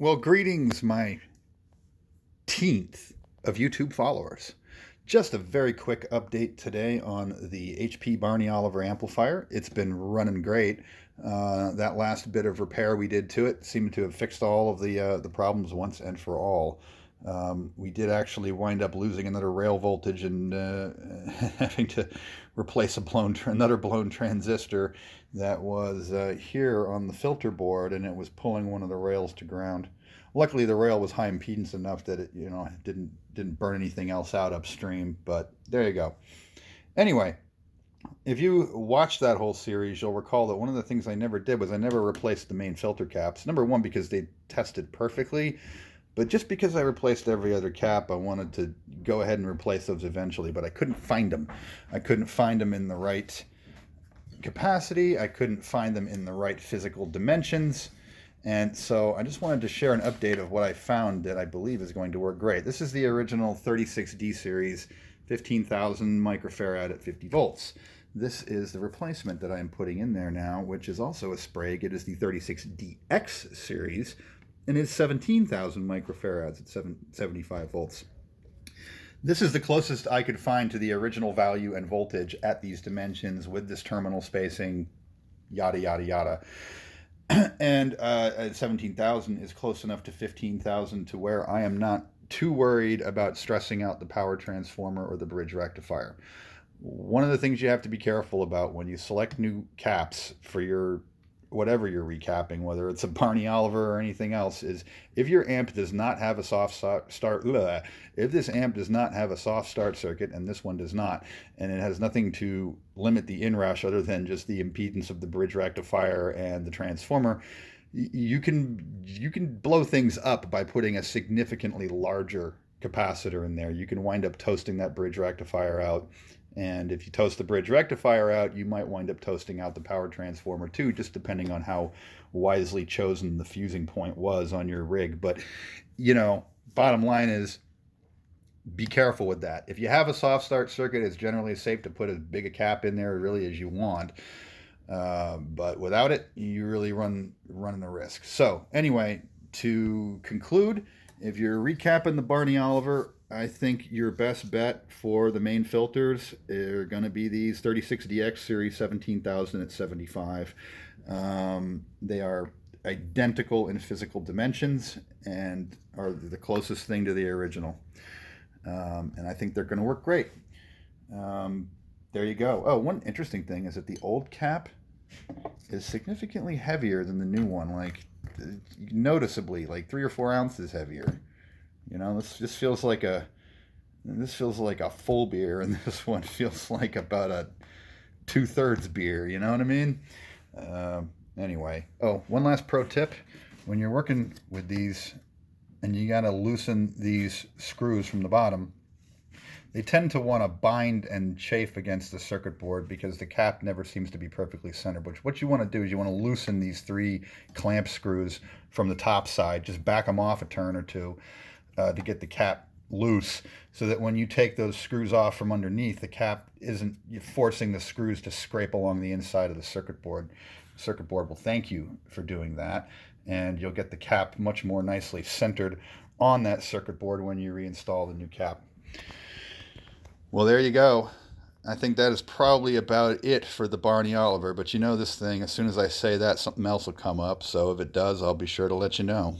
Well, greetings, my teenth of YouTube followers. Just a very quick update today on the HP Barney Oliver amplifier. It's been running great. That last bit of repair we did to it seemed to have fixed all of the problems once and for all. We did actually wind up losing another rail voltage and having to replace another blown transistor that was here on the filter board, and it was pulling one of the rails to ground. Luckily, the rail was high impedance enough that it, didn't burn anything else out upstream. But there you go. Anyway, if you watched that whole series, you'll recall that one of the things I never did was I never replaced the main filter caps. Number one, because they tested perfectly. But just because I replaced every other cap, I wanted to go ahead and replace those eventually, but I couldn't find them. I couldn't find them in the right capacity. I couldn't find them in the right physical dimensions. And so I just wanted to share an update of what I found that I believe is going to work great. This is the original 36D series, 15,000 microfarad at 50 volts. This is the replacement that I am putting in there now, which is also a Sprague. It is the 36DX series, and is 17,000 microfarads at 75 volts. This is the closest I could find to the original value and voltage at these dimensions with this terminal spacing, yada, yada, yada. And 17,000 is close enough to 15,000 to where I am not too worried about stressing out the power transformer or the bridge rectifier. One of the things you have to be careful about when you select new caps for your whatever you're recapping, whether it's a Barney Oliver or anything else, is if your amp does not have a soft start, if this amp does not have a soft start circuit, and this one does not, and it has nothing to limit the inrush other than just the impedance of the bridge rectifier and the transformer, you can blow things up by putting a significantly larger capacitor in there. You can wind up toasting that bridge rectifier out. And if you toast the bridge rectifier out, you might wind up toasting out the power transformer too, just depending on how wisely chosen the fusing point was on your rig. But, bottom line is, be careful with that. If you have a soft start circuit, it's generally safe to put as big a cap in there really as you want. But without it, you really running the risk. So anyway, to conclude, if you're recapping the Barney Oliver, I think your best bet for the main filters are going to be these 36DX series 17,000 at 75. They are identical in physical dimensions and are the closest thing to the original. And I think they're going to work great. There you go. Oh, one interesting thing is that the old cap is significantly heavier than the new one, like noticeably, like 3 or 4 ounces heavier. This feels like a full beer, and this one feels like about a 2/3 beer. You know what I mean? Anyway, one last pro tip: when you're working with these, and you gotta loosen these screws from the bottom, they tend to want to bind and chafe against the circuit board because the cap never seems to be perfectly centered. But what you want to do is you want to loosen these 3 clamp screws from the top side. Just back them off a turn or two. To get the cap loose, so that when you take those screws off from underneath, the cap isn't forcing the screws to scrape along the inside of the circuit board. The circuit board will thank you for doing that, and you'll get the cap much more nicely centered on that circuit board when you reinstall the new cap. Well, there you go. I think that is probably about it for the Barney Oliver, but this thing, as soon as I say that, something else will come up, so if it does, I'll be sure to let you know.